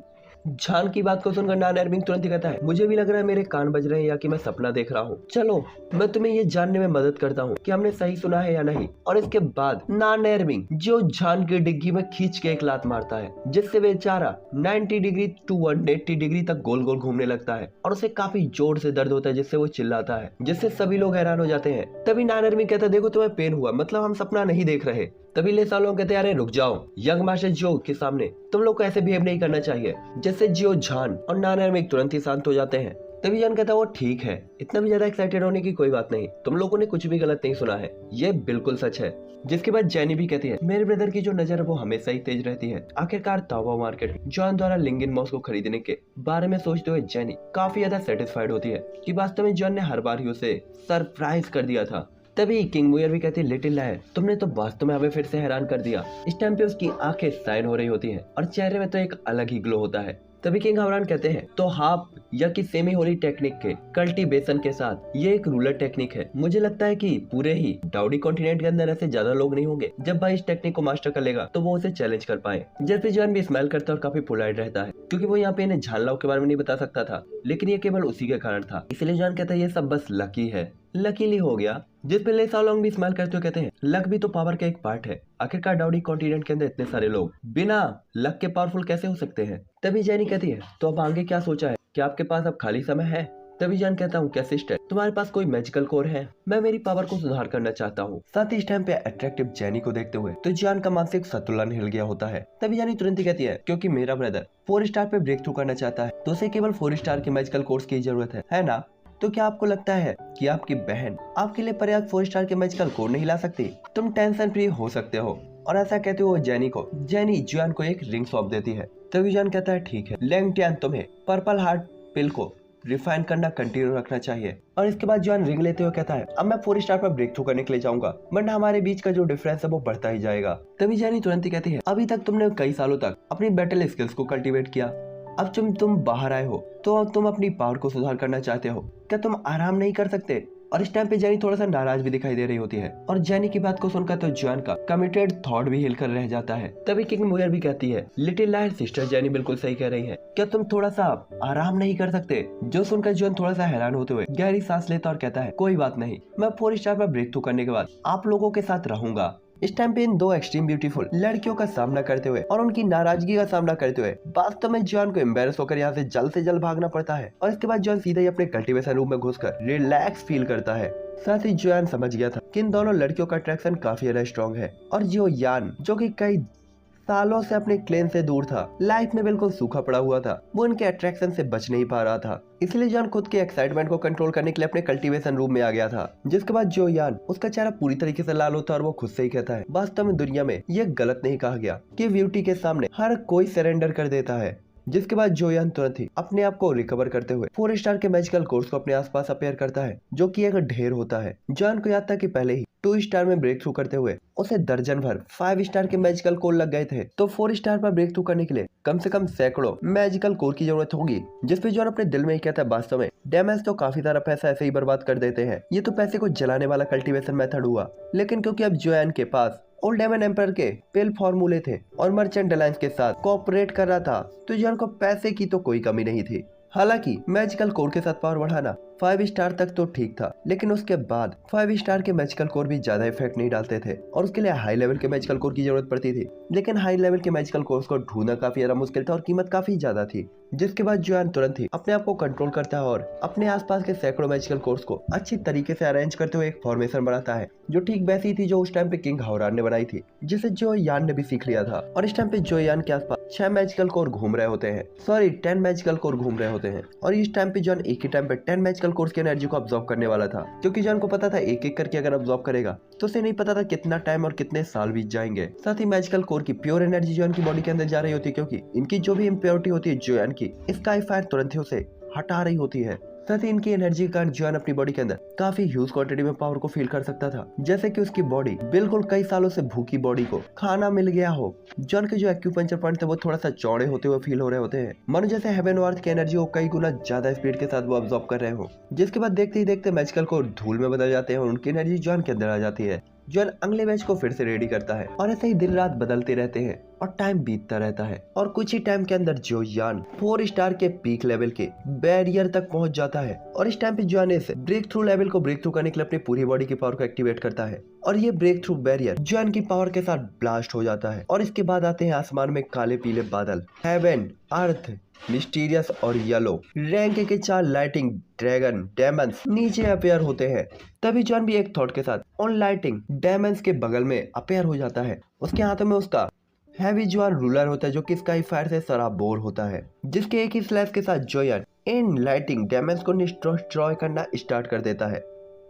जान की बात को सुनकर नान एरमिंग तुरंत ही कहता है मुझे भी लग रहा है मेरे कान बज रहे हैं या कि मैं सपना देख रहा हूँ। चलो मैं तुम्हें ये जानने में मदद करता हूँ कि हमने सही सुना है या नहीं। और इसके बाद नान एरमिंग जो जान की डिग्गी में खींच के एक लात मारता है, जिससे बेचारा 90 डिग्री टू 180 डिग्री तक गोल गोल घूमने लगता है और उसे काफी जोर से दर्द होता है, जिससे वो चिल्लाता है, जिससे सभी लोग हैरान हो जाते हैं। तभी नान एरमिंग कहता है देखो तुम्हें पेन हुआ, मतलब हम सपना नहीं देख रहे। तभी ले सालों कहते हैं अरे रुक जाओ, यंग मास्टर जो के सामने तुम लोग को ऐसे बिहेव नहीं करना चाहिए। जैसे जियो जान और नान एरमिंग तुरंत ही शांत हो जाते हैं। तभी जान कहता है वो ठीक है, इतना भी ज्यादा एक्साइटेड होने की कोई बात नहीं, तुम लोगों ने कुछ भी गलत नहीं सुना है, ये बिल्कुल सच है। जिसके बाद जैनी भी कहती है मेरे ब्रदर की जो नजर है वो हमेशा ही तेज रहती है। आखिरकार ताओबा मार्केट जॉन द्वारा लिंगिन माउस को खरीदने के बारे में सोचते हुए जैनी काफी ज्यादा सेटिस्फाइड होती है कि वास्तव में जॉन ने हर बार ही उसे सरप्राइज कर दिया था। तभी किंग मुयर भी कहती है लिटिल लायर, तुमने तो वास्तव में हमें फिर से हैरान कर दिया। इस टाइम पे उसकी आंखें साइन हो रही होती हैं और चेहरे में तो एक अलग ही ग्लो होता है। तभी किंग हमरान कहते हैं तो हाफ या कि सेमी होली टेक्निक के कल्टीवेशन के साथ ये एक रूलर टेक्निक है। मुझे लगता है कि पूरे ही डाउडी कॉन्टिनेंट के अंदर ऐसे ज्यादा लोग नहीं होंगे जब भाई इस टेक्निक को मास्टर कर लेगा तो वो उसे चैलेंज कर पाए। जैसे जॉन भी स्माइल करता है और काफी पोलाइट रहता है, क्योंकि वो यहाँ पे इन्हें झाललाओ के बारे में नहीं बता सकता था, लेकिन ये केवल उसी के कारण था। इसलिए जॉन कहता है ये सब बस लकी है, लकीली हो गया। जिस पे ले सालोंग भी स्माइल करते हुए कहते हैं लक भी तो पावर का एक पार्ट है। आखिरकार डाउडी कॉन्टिनेंट के अंदर इतने सारे लोग बिना लक के पावरफुल कैसे हो सकते हैं। तभी जैनी कहती है तो अब आगे क्या सोचा है, क्या आपके पास अब खाली समय है? तभी जान कहता हूँ क्या सिस्टर तुम्हारे पास कोई मैजिकल कोर है? मैं मेरी पावर को सुधार करना चाहता हूँ। साथ ही इस टाइम पे अट्रैक्टिव जैनी को देखते हुए तो जान का मानसिक संतुलन हिल गया होता है। तभी जानी तुरंत ही कहती है क्योंकि मेरा ब्रदर 4 स्टार पे ब्रेक थ्रू करना चाहता है तो उसे केवल 4 स्टार के मैजिकल कोर्स की जरूरत है ना? तो क्या आपको लगता है कि आपकी बहन आपके लिए पर्याप्त 4 स्टार के मैजिकल कोर नहीं ला सकती? तुम टेंशन फ्री हो सकते हो। और ऐसा कहते हुए जैनी जुआन को एक रिंग सौंप देती है। तभी जुआन कहता है ठीक है लैंगटियान, तुम्हें पर्पल हार्ट पिल को रिफाइन करना कंटिन्यू रखना चाहिए। और इसके बाद जुआन रिंग लेते हुए कहता है अब मैं 4 स्टार पर ब्रेक थ्रू करने के लिए जाऊंगा, वरना हमारे बीच का जो डिफरेंस है वो बढ़ता ही जाएगा। तभी जैनी तुरंत ही कहती है अभी तक तुमने कई सालों तक अपनी बैटल स्किल्स को कल्टीवेट किया, अब तुम बाहर आए हो तो तुम अपनी पावर को सुधार करना चाहते हो, क्या तुम आराम नहीं कर सकते? और इस टाइम पे जैनी थोड़ा सा नाराज भी दिखाई दे रही होती है। और जैनी की बात को सुनकर तो जुआन का कमिटेड थॉट भी हिलकर रह जाता है। तभी किंग मुयर भी कहती है लिटिल लायर सिस्टर जैनी बिल्कुल सही कह रही है, क्या तुम थोड़ा सा आराम नहीं कर सकते? जो सुनकर जुआन थोड़ा सा हैरान होते हुए गहरी सांस लेता और कहता है कोई बात नहीं, मैं 4 स्टार पर ब्रेक थ्रू करने के बाद आप लोगों के साथ रहूंगा। इस टाइम पे इन 2 एक्सट्रीम ब्यूटीफुल लड़कियों का सामना करते हुए और उनकी नाराजगी का सामना करते हुए वास्तव में जॉन को एम्बेरस होकर यहाँ से जल्द भागना पड़ता है। और इसके बाद जॉन सीधा ही अपने कल्टीवेशन रूम में घुसकर रिलैक्स फील करता है। साथ ही जॉन समझ गया था कि इन दोनों लड़कियों का अट्रैक्शन काफी ज्यादा स्ट्रॉन्ग है। और जो यान जो कि कई सालों से अपने क्लेन से दूर था, लाइफ में बिल्कुल सूखा पड़ा हुआ था, वो इनके अट्रैक्शन से बच नहीं पा रहा था। इसलिए जॉन खुद के एक्साइटमेंट को कंट्रोल करने के लिए अपने कल्टीवेशन रूम में आ गया था। जिसके बाद जो यान उसका चेहरा पूरी तरीके से लाल होता है और वो खुद से ही कहता है वास्तव में दुनिया में ये गलत नहीं कहा गया कि ब्यूटी के सामने हर कोई सरेंडर कर देता है। जिसके बाद जोयान तुरंत ही अपने आप को रिकवर करते हुए 4 स्टार के मैजिकल कोर्स को अपने आसपास अपेयर करता है, जो कि एक ढेर होता है। जॉन को याद था कि पहले ही 2 स्टार में ब्रेक थ्रू करते हुए उसे दर्जन भर 5 स्टार के मैजिकल कोर लग गए थे, तो 4 स्टार पर ब्रेक थ्रू करने के लिए कम से कम सैकड़ों मैजिकल कोर की जरूरत होगी। जिसपे जॉन अपने दिल में ही कहता है वास्तव में डैमेज तो काफी सारा पैसा ऐसे ही बर्बाद कर देते हैं, ये तो पैसे को जलाने वाला कल्टीवेशन मेथड हुआ। लेकिन क्योंकि अब जोयान के पास ओल्ड डेमन एम्पर के पेल फॉर्मूले थे और मर्चेंट अलायंस के साथ कोऑपरेट कर रहा था, तो जॉन को पैसे की तो कोई कमी नहीं थी। हालांकि मैजिकल कोर के साथ पावर बढ़ाना 5 स्टार तक तो ठीक था, लेकिन उसके बाद 5 स्टार के मैजिकल कोर भी ज्यादा इफेक्ट नहीं डालते थे और उसके लिए हाई लेवल के मैजिकल कोर की जरूरत पड़ती थी। लेकिन हाई लेवल के मैजिकल कोर्स को ढूंढना काफी ज्यादा मुश्किल था और कीमत काफी ज्यादा थी। जिसके बाद जुआन तुरंत ही अपने आप को कंट्रोल करता है और अपने आसपास के सैकड़ों मैजिकल कोर्स को अच्छी तरीके से अरेंज करते हुए एक फॉर्मेशन बनाता है जो ठीक वैसी थी जो उस टाइम पे किंग हावरान ने बनाई थी, जिसे जो यान ने भी सीख लिया था। और इस टाइम पे जो यान के आसपास 6 मैजिकल कोर घूम रहे होते हैं, सॉरी 10 मैजिकल कोर घूम रहे होते हैं। और इस टाइम पे जॉन एक ही टाइम पे 10 मैजिकल कोर्स की एनर्जी को अब्सॉर्ब करने वाला था, क्योंकि जॉन को पता था एक एक करके अगर अब्सॉर्ब करेगा तो उसे नहीं पता था कितना टाइम और कितने साल बीत जाएंगे। साथ ही मैजिकल कोर की प्योर एनर्जी जॉन की बॉडी के अंदर जा रही होती है, क्योंकि इनकी जो भी इम्प्योरिटी होती है जोयान की, स्काई फायर तुरंत ही उसे हटा रही होती है। साथ ही इनकी एनर्जी के कारण जॉन अपनी बॉडी के अंदर काफी ह्यूज क्वांटिटी में पावर को फील कर सकता था, जैसे कि उसकी बॉडी बिल्कुल कई सालों से भूखी बॉडी को खाना मिल गया हो। जॉन के जो एक्यूपंक्चर पॉइंट थे वो थोड़ा सा चौड़े होते हुए फील हो रहे होते हैं, मानो जैसे हेवन और अर्थ की एनर्जी को कई गुना ज्यादा स्पीड के साथ वो अब्सॉर्ब कर रहे हो। जिसके बाद देखते ही देखते मैजिकल को धूल में बदल जाते हैं और उनकी एनर्जी जॉन के अंदर आ जाती है। जॉन अगले मैच को फिर से रेडी करता है और ऐसे ही दिन रात बदलते रहते हैं और टाइम बीतता रहता है। और कुछ ही टाइम के अंदर जो यान 4 स्टार के पीक लेवल के बैरियर तक पहुंच जाता है। और इस टाइम पे जॉन इस ब्रेक थ्रू लेवल को ब्रेक थ्रू करने के लिए अपनी पूरी बॉडी की पावर को एक्टिवेट करता है और ये ब्रेक थ्रू बैरियर जॉन की पावर के साथ ब्लास्ट हो जाता है। और इसके बाद आते हैं आसमान में काले पीले बादल, हेवन, अर्थ, मिस्टीरियस और येलो रैंक के 4 लाइटिंग ड्रैगन डेमंस नीचे अपेयर होते हैं। तभी जॉन भी एक थॉट के साथ उन लाइटिंग डेमंस के बगल में अपेयर हो जाता है। उसके हाथों में उसका हैवी जुआन रूलर होता है जो कि स्काई फायर से सराबोर होता है, जिसके एक ही स्लैश के साथ जोयान इन लाइटिंग डेमंस को डिस्ट्रॉय करना स्टार्ट कर देता है।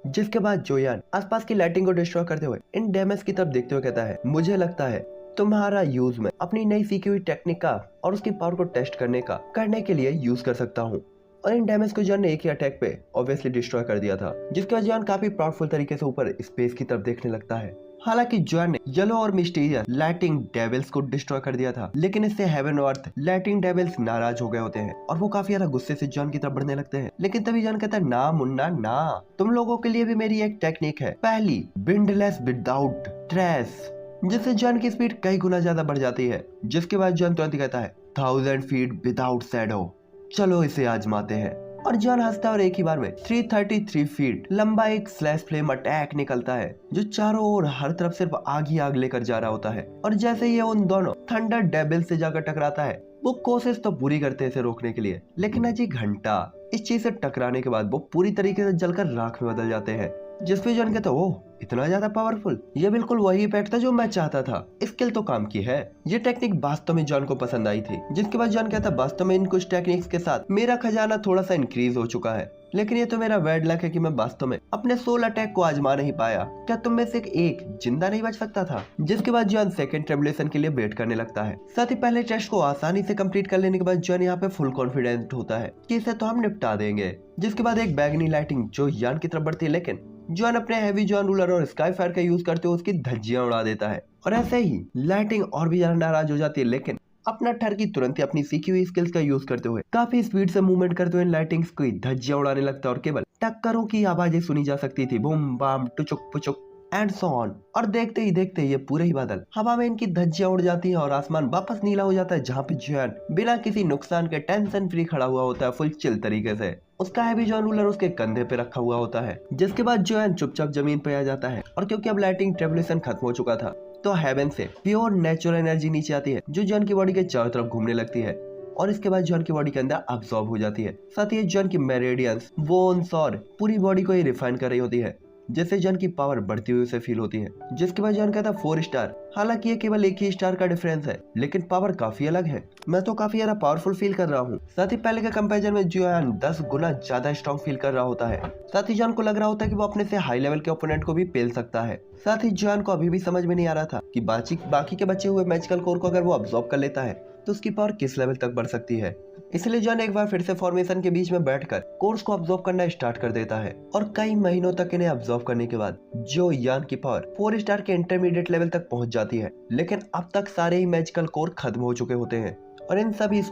जिसके बाद जोयान आसपास की लाइटिंग को डिस्ट्रॉय करते हुए इन डेमंस की तरफ देखते हुए कहता है, मुझे लगता है तुम्हारा यूज में अपनी नई सीखी हुई टेक्निक का और उसकी पावर को टेस्ट करने के लिए यूज कर सकता हूँ। और इन डैमेज को जॉन ने एक ही अटैक पे ऑब्वियसली डिस्ट्रॉय कर दिया था, जिसके बाद जॉन काफी प्राउडफुल तरीके से ऊपर स्पेस की तरफ देखने लगता है। हालांकि जॉन ने येलो और मिस्टीरियस लाइटिंग डेविल्स को डिस्ट्रॉय कर दिया था, लेकिन इससे हेवन और अर्थ लाइटिंग डेविल्स नाराज हो गए होते हैं और वो काफी ज्यादा गुस्से से जॉन की तरफ बढ़ने लगते हैं। लेकिन तभी जॉन कहता है, ना मुन्ना ना, तुम लोगों के लिए भी मेरी एक टेक्निक है, पहली विंडलेस विदाउट ट्रेस, जिससे जॉन की स्पीड कई गुना ज्यादा बढ़ जाती है। जिसके बाद जॉन तुरंत कहता है 1000 फीट विदाउट शैडो, चलो इसे आजमाते हैं। और जॉन हंसता है और एक ही बार में 333 फीट लंबा एक स्लैश फ्लेम अटैक निकलता है जो चारों ओर हर तरफ सिर्फ आग ही आग लेकर जा रहा होता है। और जैसे ये उन दोनों थंडर डेविल से जाकर टकराता है, वो कोशिश तो पूरी करते हैं इसे रोकने के लिए, लेकिन अजी घंटा इस चीज से टकराने के बाद वो पूरी तरीके से जलकर राख में बदल जाते हैं। जिसपे जॉन कहता है, ओह इतना ज्यादा पावरफुल, ये बिल्कुल वही इफेक्ट था जो मैं चाहता था, स्किल तो काम की है। ये टेक्निक वास्तव में जॉन को पसंद आई थी। जिसके बाद जॉन कहता है, वास्तव में इन कुछ टेक्निक्स के साथ मेरा खजाना थोड़ा सा इंक्रीज हो चुका है, लेकिन ये तो मेरा बैड लक है कि मैं वास्तव में अपने सोल अटैक को आजमा नहीं पाया। क्या तुम में से एक जिंदा नहीं बच सकता था? जिसके बाद जॉन सेकंड ट्रिबुलेशन के लिए वेट करने लगता है। साथ ही पहले टेस्ट को आसानी से कंप्लीट कर लेने के बाद जॉन यहाँ पे फुल कॉन्फिडेंट होता है कि इसे तो हम निपटा देंगे। जिसके बाद एक बैगनी लाइटिंग जो यान की तरफ बढ़ती है, लेकिन जॉन अपने हैवी जॉन रूलर और स्काई फायर का यूज करते हुए उसकी धज्जियां उड़ा देता है। और ऐसे ही लाइटिंग और भी ज्यादा नाराज हो जाती है, लेकिन अपना टर्की तुरंत ही अपनी सीखी हुई स्किल्स का यूज करते हुए काफी स्पीड से मूवमेंट करते हुए लाइटिंग्स की धज्जियां उड़ाने लगता है और केवल टक्करों की आवाजें सुनी जा सकती थी, बूम बाम टुचुक पुचुक एंड सो ऑन। और देखते ही देखते ये पूरे ही बादल हवा में इनकी धज्जियां उड़ जाती हैं और आसमान वापस नीला हो जाता है, जहाँ पे जॉन बिना किसी नुकसान के टेंशन फ्री खड़ा हुआ होता है फुल चिल तरीके से। उसका हैवी जॉन रूलर उसके कंधे पे रखा हुआ होता है। जिसके बाद जॉन चुपचाप जमीन पे आ जाता है और क्योंकि अब लाइटिंग ट्रिबुलेशन खत्म हो चुका था, तो हेवन से प्योर नेचुरल एनर्जी नीचे आती है जो जॉन की बॉडी के चारों तरफ घूमने लगती है और इसके बाद जॉन की बॉडी के अंदर अब्सॉर्ब हो जाती है। साथ ही जॉन की मेरिडियंस, बोन्स और पूरी बॉडी को ही रिफाइन कर रही होती है, जिससे जॉन की पावर बढ़ती हुई उसे फील होती है। जिसके बाद जॉन कहता है 4 स्टार। हालांकि ये केवल एक ही स्टार का डिफरेंस है, लेकिन पावर काफी अलग है। मैं तो काफी ज्यादा पावरफुल फील कर रहा हूँ। साथ ही पहले के कंपैरिजन में जॉन 10 गुना ज्यादा स्ट्रॉन्ग फील कर रहा होता है। साथ ही जॉन को लग रहा होता है कि वो अपने से हाई लेवल के ओपोनेंट को भी पेल सकता है। साथ ही जॉन को अभी भी समझ में नहीं आ रहा था कि बाकी के बचे हुए मैजिकल कोर को अगर वो अब्सॉर्ब कर लेता है तो उसकी पावर किस लेवल तक बढ़ सकती है। इसलिए जॉन एक बार फिर से फॉर्मेशन के बीच में बैठकर कोर्स को अब्सॉर्ब करना स्टार्ट कर देता है और कई महीनों तक इन्हें अब्सॉर्ब करने के बाद जो यान की पावर 4 स्टार के इंटरमीडिएट लेवल तक पहुंच जाती है। लेकिन अब तक सारे ही मैजिकल कोर खत्म हो चुके होते हैं और इन सभी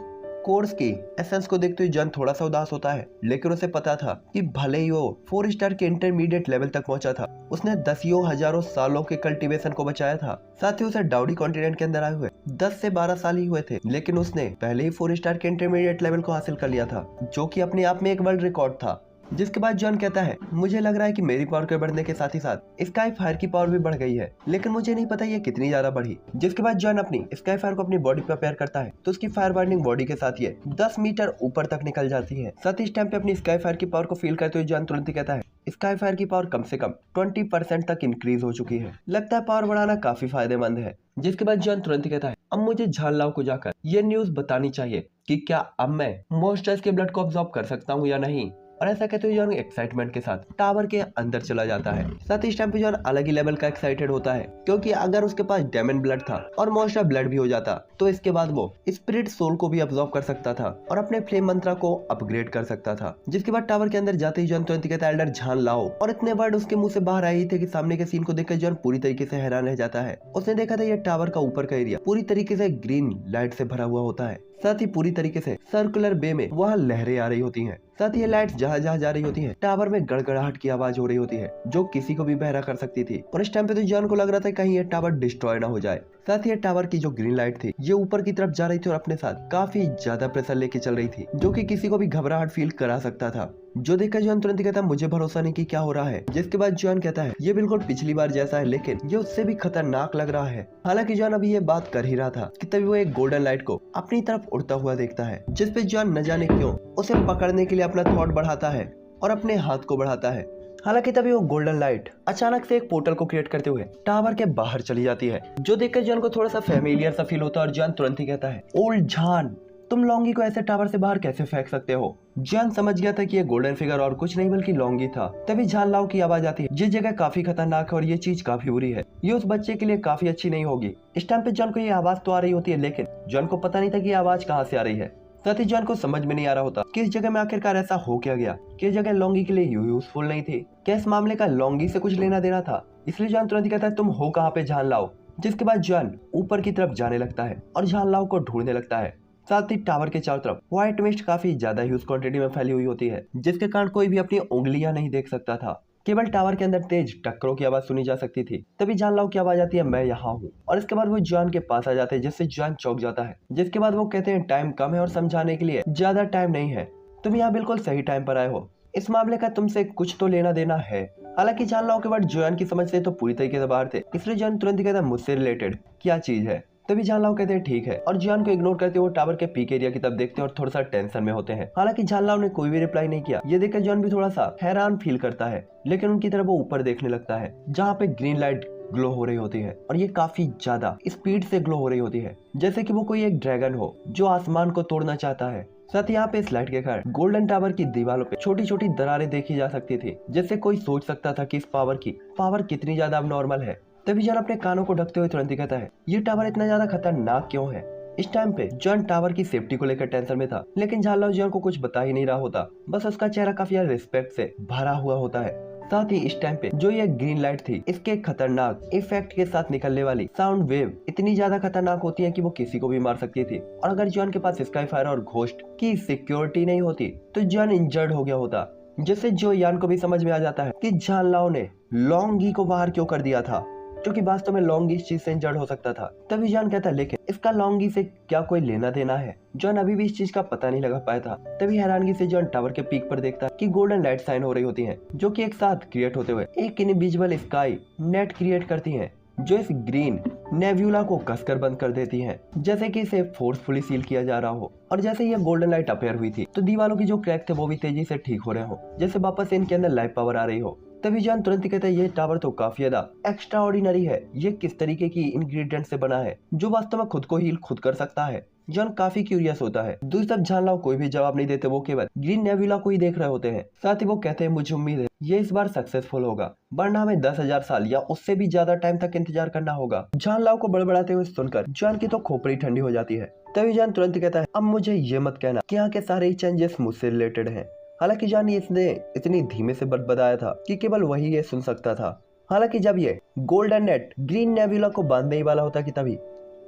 कोर्स की एसेंस को देखते हुए जॉन थोड़ा सा उदास होता है, लेकिन उसे पता था कि भले ही वो 4 स्टार के इंटरमीडिएट लेवल तक पहुंचा था, उसने दसियों हजारों सालों के कल्टीवेशन को बचाया था। साथ ही उसे डाउडी कॉन्टिनेंट के अंदर आए हुए 10 से 12 साल ही हुए थे, लेकिन उसने पहले ही 4 स्टार के इंटरमीडिएट लेवल को हासिल कर लिया था, जो कि अपने आप में एक वर्ल्ड रिकॉर्ड था। जिसके बाद जॉन कहता है मुझे लग रहा है कि मेरी पावर के बढ़ने के साथ ही साथ स्काई फायर की पावर भी बढ़ गई है, लेकिन मुझे नहीं पता ये कितनी ज्यादा बढ़ी। जिसके बाद जॉन अपनी स्काई फायर को अपनी बॉडी पे अपेयर करता है तो उसकी फायर बर्निंग बॉडी के साथ ये 10 मीटर ऊपर तक निकल जाती है। साथ ही इस टाइम पे अपनी स्काई फायर की पावर को फील करते हुए जॉन तुरंत ही कहता है स्काई फायर की पावर कम से कम 20% तक इंक्रीज हो चुकी है, लगता है पावर बढ़ाना काफी फायदेमंद है। जिसके बाद जॉन तुरंत ही कहता है अब मुझे झानलाओ को जाकर ये न्यूज बतानी चाहिए कि क्या अब मैं मॉन्स्टर्स के ब्लड को अब्सॉर्ब कर सकता हूँ या नहीं। और ऐसा कहते हुए जॉन एक्साइटमेंट के साथ टावर के अंदर चला जाता है। साथ ही इस टाइम पे जॉन अलग ही लेवल का एक्साइटेड होता है, क्योंकि अगर उसके पास डेमन ब्लड था और मॉन्स्टर ब्लड भी हो जाता तो इसके बाद वो स्पिरिट सोल को भी अब्सॉर्ब कर सकता था और अपने फ्लेम मंत्रा को अपग्रेड कर सकता था। जिसके बाद टावर के अंदर जाते ही जॉन तुरंत कहता है एल्डर झानलाओ, और इतने वर्ड उसके मुंह से बाहर आए थे कि सामने के सीन को देखकर जॉन पूरी तरीके से हैरान रह जाता है। उसने देखा था ये टावर का ऊपर का एरिया पूरी तरीके से ग्रीन लाइट से भरा हुआ होता है। साथ ही पूरी तरीके से सर्कुलर बे में वहाँ लहरें आ रही होती हैं। साथ ही ये लाइट्स जहाँ जहाँ जा रही होती हैं, टावर में गड़गड़ाहट की आवाज हो रही होती है जो किसी को भी बहरा कर सकती थी। और इस टाइम पे तो जॉन को लग रहा था कहीं ये टावर डिस्ट्रॉय ना हो जाए। साथ ही ये टावर की जो ग्रीन लाइट थी ये ऊपर की तरफ जा रही थी और अपने साथ काफी ज्यादा प्रेशर लेके चल रही थी, जो कि किसी को भी घबराहट फील करा सकता था। जो देखकर जॉन तुरंत कहता है मुझे भरोसा नहीं कि क्या हो रहा है। जिसके बाद जॉन कहता है ये बिल्कुल पिछली बार जैसा है, लेकिन ये उससे भी खतरनाक लग रहा है। हालांकि जॉन अभी ये बात कर ही रहा था कि तभी वो एक गोल्डन लाइट को अपनी तरफ उड़ता हुआ देखता है, जिसपे जॉन न जाने क्यों उसे पकड़ने के लिए अपना थॉट बढ़ाता है और अपने हाथ को बढ़ाता है। हालांकि तभी वो गोल्डन लाइट अचानक से एक पोर्टल को क्रिएट करते हुए टावर के बाहर चली जाती है, जो देखकर जॉन को थोड़ा सा फेमिलियर सा फील होता है। और जॉन तुरंत ही कहता है ओल्ड जान, तुम लॉन्गी को ऐसे टावर से बाहर कैसे फेंक सकते हो। जॉन समझ गया था कि ये गोल्डन फिगर और कुछ नहीं बल्कि लॉन्गी था। तभी झानलाओ की आवाज आती है ये जगह काफी खतरनाक है और ये चीज काफी बुरी है, ये उस बच्चे के लिए काफी अच्छी नहीं होगी। इस टाइम पे जॉन को ये आवाज तो आ रही होती है, लेकिन जॉन को पता नहीं था कि ये आवाज कहाँ से आ रही है। साथ ही जॉन को समझ में नहीं आ रहा होता कि इस जगह में आखिरकार ऐसा हो क्या गया कि इस जगह लॉन्गी के लिए यूजफुल नहीं थी। क्या इस मामले का लॉन्गी से कुछ लेना देना था? इसलिए जॉन तुरंत कहता है तुम हो कहाँ पे झानलाओ। जिसके बाद जॉन ऊपर की तरफ जाने लगता है और झानलाओ को ढूंढने लगता है। साथ ही टावर के चारों तरफ व्हाइट मिस्ट काफी ज्यादा ह्यूज क्वांटिटी में फैली हुई होती है, जिसके कारण कोई भी अपनी उंगलियां नहीं देख सकता था। केवल टावर के अंदर तेज टक्करों की आवाज सुनी जा सकती थी। तभी झानलाओ की आवाज आती है मैं यहाँ हूँ, और इसके बाद वो जॉन के पास आ जाते हैं, जिससे जॉन चौंक जाता है। जिसके बाद वो कहते हैं टाइम कम है और समझाने के लिए ज्यादा टाइम नहीं है, तुम यहाँ बिल्कुल सही टाइम पर आए हो, इस मामले का तुमसे कुछ तो लेना देना है। हालांकि झानलाओ के वर्ड जॉन की समझ से तो पूरी तरीके से बाहर थे, इसलिए जॉन तुरंत कहता है मुझसे रिलेटेड क्या चीज है। तभी झानलाओ कहते हैं ठीक है, और जॉन को इग्नोर करते हुए टावर के पीक एरिया की तरफ देखते हैं और थोड़ा सा टेंशन में होते हैं। हालांकि झानलाओ ने कोई भी रिप्लाई नहीं किया। ये देखकर जॉन भी थोड़ा सा हैरान फील करता है, लेकिन उनकी तरफ वो ऊपर देखने लगता है जहाँ पे ग्रीन लाइट ग्लो हो रही होती है, और ये काफी ज्यादा स्पीड से ग्लो हो रही होती है, जैसे कि वो कोई एक ड्रैगन हो जो आसमान को तोड़ना चाहता है। साथ ही यहाँ पे इस लाइट के कारण गोल्डन टावर की दीवारों पे छोटी छोटी दरारें देखी जा सकती थी, जिससे कोई सोच सकता था कि इस पावर कितनी ज्यादा अब नॉर्मल है। तभी जॉन अपने कानों को ढकते हुए तुरंत ही कहता है ये टावर इतना ज्यादा खतरनाक क्यों है। इस टाइम पे जॉन टावर की सेफ्टी को लेकर टेंशन में था, लेकिन झानलाओ जॉन को कुछ बता ही नहीं रहा होता, बस उसका चेहरा काफी रिस्पेक्ट से भरा हुआ होता है। साथ ही इस टाइम पे जो ये ग्रीन लाइट थी, इसके खतरनाक इफेक्ट के साथ निकलने वाली साउंड वेव इतनी ज्यादा खतरनाक होती है कि वो किसी को भी मार सकती थी। और अगर जॉन के पास स्काई फायर और घोस्ट की सिक्योरिटी नहीं होती तो जॉन इंजर्ड हो गया होता, जिससे जो यान को भी समझ में आ जाता है कि झानलाओ ने लॉन्गी को बाहर क्यों कर दिया था, क्योंकि वास्तव में लॉन्गी इस चीज से इंजर्ड हो सकता था। तभी जॉन कहता है लेकिन इसका लॉन्गी से क्या कोई लेना देना है। जॉन अभी भी इस चीज का पता नहीं लगा पाया था। तभी हैरानगी से जॉन टावर के पीक पर देखता है कि गोल्डन लाइट साइन हो रही होती हैं, जो कि एक साथ क्रिएट होते हुए एक इनविजिबल स्काई नेट क्रिएट करती हैं, जो इस ग्रीन नेब्यूला को कसकर बंद कर देती हैं, जैसे कि इसे फोर्सफुली सील किया जा रहा हो। और जैसे ये गोल्डन लाइट अपेयर हुई थी तो दीवारों की जो क्रैक थे वो भी तेजी से ठीक हो रहे हो, जैसे वापस इनके अंदर लाइफ पावर आ रही हो। तभी जॉन तुरंत ही कहता है ये टावर तो काफी ज्यादा एक्स्ट्रा ऑर्डिनरी है, ये किस तरीके की इंग्रेडिएंट से बना है जो वास्तव में खुद को हील खुद कर सकता है। जॉन काफी क्यूरियस होता है। दूसरी तरफ झानलाओ कोई भी जवाब नहीं देते, वो केवल ग्रीन नेब्यूला को ही देख रहे होते हैं। साथ ही वो कहते हैं मुझे उम्मीद है ये इस बार सक्सेसफुल होगा, वरना हमें 10,000 साल या उससे भी ज्यादा टाइम तक इंतजार करना होगा। झानलाओ को बड़बड़ाते हुए सुनकर जॉन की तो खोपड़ी ठंडी हो जाती है। तभी जॉन तुरंत कहता है अब मुझे ये मत कहना कि यहाँ के सारे ही चेंजेस मुझसे रिलेटेड हैं। हालांकि जॉन इसने इतनी धीमे से बतलाया था कि केवल वही ये सुन सकता था। हालांकि जब ये गोल्डन नेट ग्रीन नेब्यूला को बांधने ही वाला होता कि तभी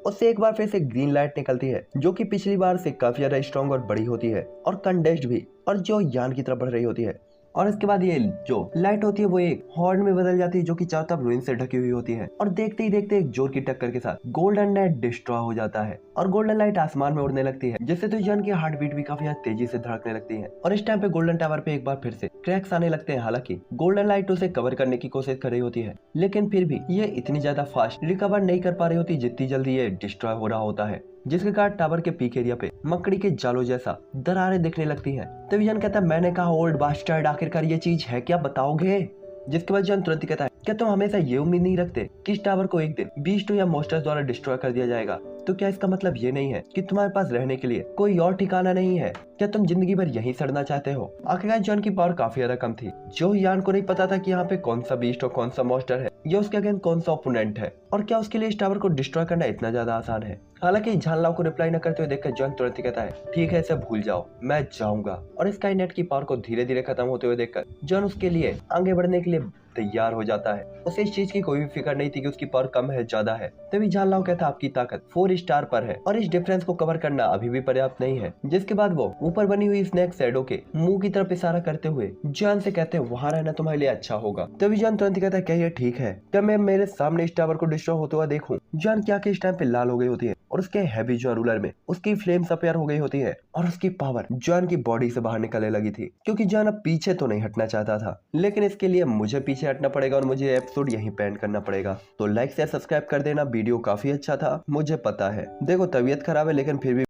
उससे एक बार फिर से ग्रीन लाइट निकलती है, जो कि पिछली बार से काफी ज्यादा स्ट्रॉन्ग और बड़ी होती है और कंडेंस्ड भी, और जो यान की तरफ बढ़ रही होती है। और इसके बाद ये जो लाइट होती है वो एक हॉर्न में बदल जाती है जो कि चारों तरफ रुइन से ढकी हुई होती है। और देखते ही देखते एक जोर की टक्कर के साथ गोल्डन नाइट डिस्ट्रॉय हो जाता है और गोल्डन लाइट आसमान में उड़ने लगती है, जिससे तो जॉन की हार्ट बीट भी काफी ज्यादा तेजी से धड़कने लगती है। और इस टाइम पे गोल्डन टावर पे एक बार फिर से क्रैक्स आने लगते हैं। हालांकि गोल्डन लाइट उसे कवर करने की कोशिश कर रही होती है, लेकिन फिर भी ये इतनी ज्यादा फास्ट रिकवर नहीं कर पा रही होती जितनी जल्दी ये डिस्ट्रॉय हो रहा होता है, जिसके कारण टावर के पीक एरिया पे मकड़ी के जालों जैसा दरारें दिखने लगती हैं। तभी जॉन कहता है, मैंने कहा ओल्ड बास्टर्ड, आखिरकार ये चीज है क्या, बताओगे? जिसके बाद जॉन तुरंत ही कहता है, क्या तुम हमेशा ये उम्मीद नहीं रखते कि इस टावर को एक दिन बीस्टों या मॉन्स्टर्स द्वारा डिस्ट्रॉय कर दिया जाएगा? तो क्या इसका मतलब ये नहीं है कि तुम्हारे पास रहने के लिए कोई और ठिकाना नहीं है? क्या तुम जिंदगी भर यहीं सड़ना चाहते हो? आखिरकार जॉन की पावर काफी ज्यादा कम थी। जो यान को नहीं पता था कि यहाँ पे कौन सा बीस्ट और कौन सा मॉन्स्टर है या उसके अगेंस्ट कौन सा ओपोनेंट है, और क्या उसके लिए इस टावर को डिस्ट्रॉय करना इतना ज्यादा आसान है। हालांकि झानलाओ को रिप्लाई न करते हुए देखकर जॉन तुरंत ही कहता है, ठीक है, इसे भूल जाओ, मैं जाऊंगा। और स्काईनेट की पावर को धीरे धीरे खत्म होते हुए देखकर जॉन उसके लिए आगे बढ़ने के लिए तैयार हो जाता है। उसे इस चीज की कोई भी फिक्र नहीं थी कि उसकी पावर कम है ज्यादा है। तभी झानलाओ कहता, आपकी ताकत 4 स्टार पर है और इस डिफरेंस को कवर करना अभी भी पर्याप्त नहीं है। जिसके बाद वो ऊपर बनी हुई स्नेक शैडो के मुंह की तरफ इशारा करते हुए जॉन से कहते हैं, वहां रहना तुम्हारे लिए अच्छा होगा। तभी जॉन तुरंत ही कहता है, क्या ये ठीक है? क्या मैं मेरे सामने इस टावर को डिस्ट्रॉय होते हुआ देखूं? जॉन की आंखें इस टाइम पे लाल हो गई होती है और उसके हैवी जो रूलर में उसकी फ्लेम्स अपीयर हो गई होती है और उसकी पावर जॉन की बॉडी से बाहर निकलने लगी थी। क्योंकि जॉन अब पीछे तो नहीं हटना चाहता था, लेकिन इसके लिए मुझे पीछे हटना पड़ेगा और मुझे एपिसोड यहीं पे एंड करना पड़ेगा। तो लाइक शेयर सब्सक्राइब कर देना। वीडियो काफी अच्छा था, मुझे पता है। देखो तबीयत खराब है, लेकिन फिर भी